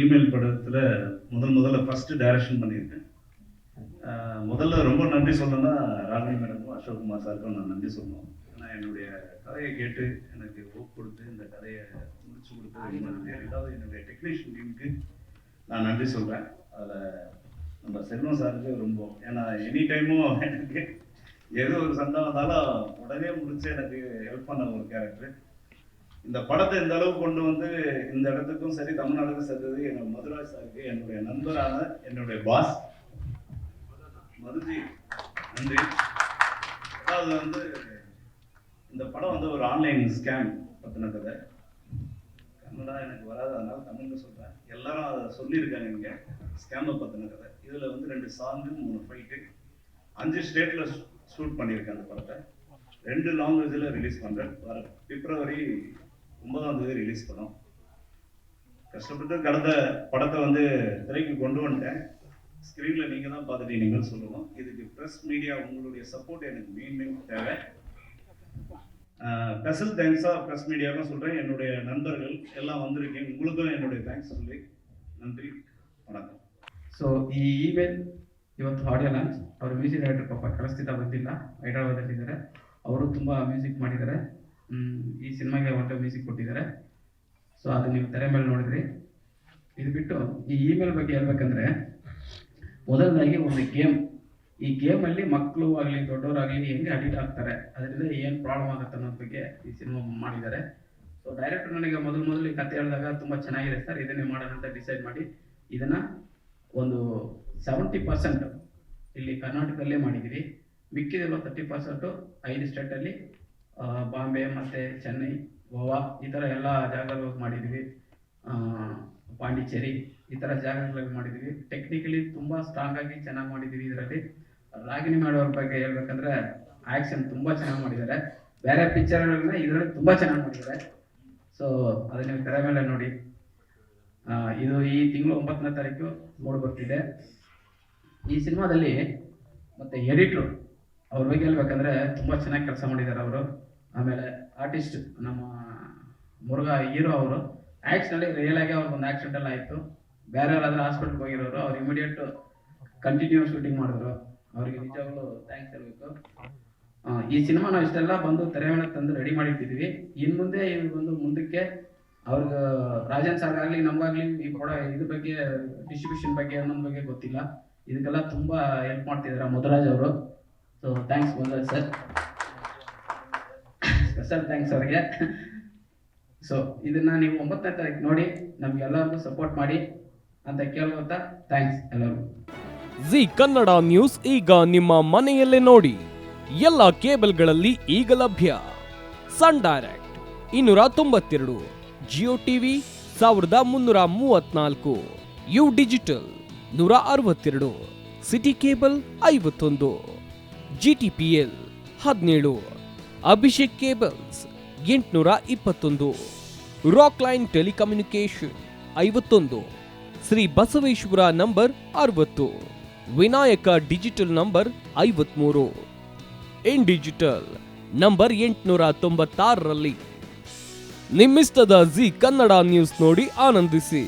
Email படத்தில் முதல்ல first direction பண்ணியிருக்கேன். முதல்ல ரொம்ப நன்றி சொல்லணும்னா ராகினி மேடமும் அசோக்குமார் சாருக்கும் நான் நன்றி சொல்லணும். ஏன்னா என்னுடைய கதையை கேட்டு எனக்கு ஹோப் கொடுத்து இந்த கதையை முடிச்சு கொடுத்தது இன்னொரு. ரெண்டாவது என்னுடைய டெக்னீஷியன் டீமுக்கு நான் நன்றி சொல்கிறேன். அதில் நம்ம செல்வம் சாருக்கு ரொம்ப, ஏன்னா எனி டைமும் எனக்கு எது ஒரு சண்டை வந்தாலும் உடனே முடிச்சு எனக்கு ஹெல்ப் பண்ண ஒரு கேரக்டர். இந்த படத்தை இந்த அளவுக்கு கொண்டு வந்து இந்த இடத்துக்கும் சரி தமிழ்நாடுக்கும் சேர்த்தது என்னோட மதுராஜ் சாருக்கு, என்னுடைய நண்பரான என்னுடைய பாஸ் மதுஜி, நன்றி. அதாவது வந்து இந்த படம் வந்து ஒரு ஆன்லைன் ஸ்கேம் பற்றின கதை. கன்னடா எனக்கு வராது, அதனால தமிழ்ல சொல்கிறேன். எல்லாரும் அதை சொல்லியிருக்காங்க. இங்கே ஸ்கேமை பற்றின கதை. இதில் வந்து 2 சாங்கு 3 ஃபைட்டு 5 ஸ்டேட்டில் ஷூட் பண்ணியிருக்கேன். அந்த படத்தை 2 லாங்குவேஜில் ரிலீஸ் பண்ணுறேன். வர பிப்ரவரி 9 ரிலீஸ் பண்ணோம். கஷ்டப்பட்டு கடந்த படத்தை வந்து திரைக்கு கொண்டு வந்துட்டேன். ஸ்க்ரீனில் நீங்கள் தான் பார்த்துட்டீங்கன்னு சொல்லணும். இதுக்கு ப்ரெஸ் மீடியா உங்களுடைய சப்போர்ட் எனக்கு மெயின் தேவை. ஸ்பெஷல் தேங்க்ஸாக ப்ரெஸ் மீடியாவும் சொல்கிறேன். என்னுடைய நண்பர்கள் எல்லாம் வந்திருக்கேன். உங்களுக்கும் என்னுடைய தேங்க்ஸ் சொல்லி நன்றி, வணக்கம். ಸೊ ಈ ಇಮೇಲ್ ಇವತ್ತು ಆಡಿಯೋ ಲಾಂಚ್. ಅವರು ಮ್ಯೂಸಿಕ್ ಡೈರೆಕ್ಟರ್ ಪಾಪ ಕಳಿಸ್ತಿದ್ದ ಬಂದಿಲ್ಲ, ಹೈದರಾಬಾದಲ್ಲಿದ್ದಾರೆ. ಅವರು ತುಂಬ ಮ್ಯೂಸಿಕ್ ಮಾಡಿದ್ದಾರೆ. ಈ ಸಿನಿಮಾಗೆ ಒಳ್ಳೆ ಮ್ಯೂಸಿಕ್ ಕೊಟ್ಟಿದ್ದಾರೆ. ಸೊ ಅದು ನೀವು ತೆರೆ ಮೇಲೆ ನೋಡಿದ್ರಿ. ಇದು ಬಿಟ್ಟು ಈ ಇಮೇಲ್ ಬಗ್ಗೆ ಹೇಳ್ಬೇಕಂದ್ರೆ, ಮೊದಲನೇದಾಗಿ ಒಂದು ಗೇಮ್. ಈ ಗೇಮಲ್ಲಿ ಮಕ್ಕಳು ಆಗಲಿ ದೊಡ್ಡವರಾಗಲಿ ಹೆಂಗೆ ಅಡಿಕ್ಟ್ ಆಗ್ತಾರೆ, ಅದರಿಂದ ಏನು ಪ್ರಾಬ್ಲಮ್ ಆಗುತ್ತೆ ಅನ್ನೋದ್ರ ಬಗ್ಗೆ ಈ ಸಿನಿಮಾ ಮಾಡಿದ್ದಾರೆ. ಸೊ ಡೈರೆಕ್ಟರ್ ನನಗೆ ಮೊದಲು ಈ ಕತೆ ಹೇಳಿದಾಗ ತುಂಬ ಚೆನ್ನಾಗಿದೆ ಸರ್, ಇದನ್ನೇ ಮಾಡೋಣ ಅಂತ ಡಿಸೈಡ್ ಮಾಡಿ ಇದನ್ನು ಒಂದು 70% ಇಲ್ಲಿ ಕರ್ನಾಟಕದಲ್ಲೇ ಮಾಡಿದ್ದೀವಿ. ಮಿಕ್ಕಿದಿರೋ 30% 5 ಸ್ಟೇಟಲ್ಲಿ, ಬಾಂಬೆ ಮತ್ತು ಚೆನ್ನೈ, ಗೋವಾ ಈ ಥರ ಎಲ್ಲ ಜಾಗದಲ್ಲಿ ಮಾಡಿದ್ದೀವಿ. ಪಾಂಡಿಚೇರಿ ಈ ಥರ ಜಾಗಗಳಲ್ಲಿ ಮಾಡಿದ್ದೀವಿ. ಟೆಕ್ನಿಕಲಿ ತುಂಬ ಸ್ಟ್ರಾಂಗ್ ಆಗಿ ಚೆನ್ನಾಗಿ ಮಾಡಿದ್ದೀವಿ. ಇದರಲ್ಲಿ ರಾಗಿಣಿ ಮಾಡೋರ ಬಗ್ಗೆ ಹೇಳ್ಬೇಕಂದ್ರೆ ಆ್ಯಕ್ಷನ್ ತುಂಬ ಚೆನ್ನಾಗಿ ಮಾಡಿದ್ದಾರೆ. ಬೇರೆ ಪಿಕ್ಚರ್ಗಳನ್ನ ಇದರಲ್ಲಿ ತುಂಬ ಚೆನ್ನಾಗಿ ಮಾಡಿದ್ದಾರೆ. ಸೊ ಅದನ್ನ ನೀವು ತೆರೆ ಮೇಲೆ ನೋಡಿ. ಇದು ಈ ತಿಂಗಳು 9ನೇ ತಾರೀಕು ಮೂಡಿ ಬರ್ತಿದೆ. ಈ ಸಿನಿಮಾದಲ್ಲಿ ಮತ್ತು ಎಡಿಟ್ರು ಅವ್ರ ಬಗ್ಗೆ ಹೇಳ್ಬೇಕಂದ್ರೆ ತುಂಬ ಚೆನ್ನಾಗಿ ಕೆಲಸ ಮಾಡಿದ್ದಾರೆ ಅವರು. ಆಮೇಲೆ ಆರ್ಟಿಸ್ಟ್ ನಮ್ಮ ಮುರುಘಾ ಹೀರೋ ಅವರು ಆ್ಯಕ್ಚುಲಿ ರಿಯಲ್ ಆಗಿ ಅವ್ರಿಗೊಂದು ಆಕ್ಸಿಡೆಂಟ್ ಎಲ್ಲ ಆಯಿತು. ಬೇರೆ ಯಾರಾದರೂ ಹಾಸ್ಪಿಟ್ಲ್ಗೆ ಹೋಗಿರೋರು, ಅವ್ರು ಇಮಿಡಿಯೇಟ್ ಕಂಟಿನ್ಯೂ ಶೂಟಿಂಗ್ ಮಾಡಿದ್ರು. ಅವರಿಗೆ ನಿಜವಾಗ್ಲೂ ಥ್ಯಾಂಕ್ಸ್ ಹೇಳಬೇಕು. ಈ ಸಿನಿಮಾ ನಾವು ಇಷ್ಟೆಲ್ಲ ಬಂದು ತೆರೆ ಮೇಲೆ ತಂದು ರೆಡಿ ಮಾಡಿಟ್ಟಿದ್ದೀವಿ. ಇನ್ನು ಮುಂದೆ ಮುಂದಕ್ಕೆ ಅವ್ರಿಗೆ ರಾಜನ್ ಸರ್ ಆಗಲಿ ನಮಗಾಗಲಿ ಈ ಕೂಡ ಇದ್ರ ಬಗ್ಗೆ ಡಿಸ್ಟ್ರಿಬ್ಯೂಷನ್ ಬಗ್ಗೆ ಅನ್ನೋದ್ರ ಬಗ್ಗೆ ಗೊತ್ತಿಲ್ಲ. ಇದಕ್ಕೆಲ್ಲ ತುಂಬ ಹೆಲ್ಪ್ ಮಾಡ್ತಿದ್ದಾರೆ ಮಧುರಾಜ್ ಅವರು. So thanks Madhuraj sir, special thanks ಅವ್ರಿಗೆ. ಸೊ ಇದನ್ನ ನೀವು 9ನೇ ತಾರೀಕು ನೋಡಿ ನಮ್ಗೆಲ್ಲರಿಗೂ ಸಪೋರ್ಟ್ ಮಾಡಿ ಅಂತ ಕೇಳ್ಕೊತಾ ಥ್ಯಾಂಕ್ಸ್ ಎಲ್ಲರಿಗೂ. ಜಿ ಕನ್ನಡ ನ್ಯೂಸ್ ಈಗ ನಿಮ್ಮ ಮನೆಯಲ್ಲೇ ನೋಡಿ. ಎಲ್ಲ ಕೇಬಲ್ಗಳಲ್ಲಿ ಈಗ ಲಭ್ಯ. Sun Direct 292, Jio TV 1334, U digital 162, city cable 51, GTPL 17, Abhishek cables 821, Rockline telecommunication 51, Shri Basaveshwara number 60, Vinayaka digital number 53, in digital number 896ರಲ್ಲಿ. ನಿಮ್ಮಿಸ್ತದ ಜಿ ಕನ್ನಡ ನ್ಯೂಸ್ ನೋಡಿ ಆನಂದಿಸಿ.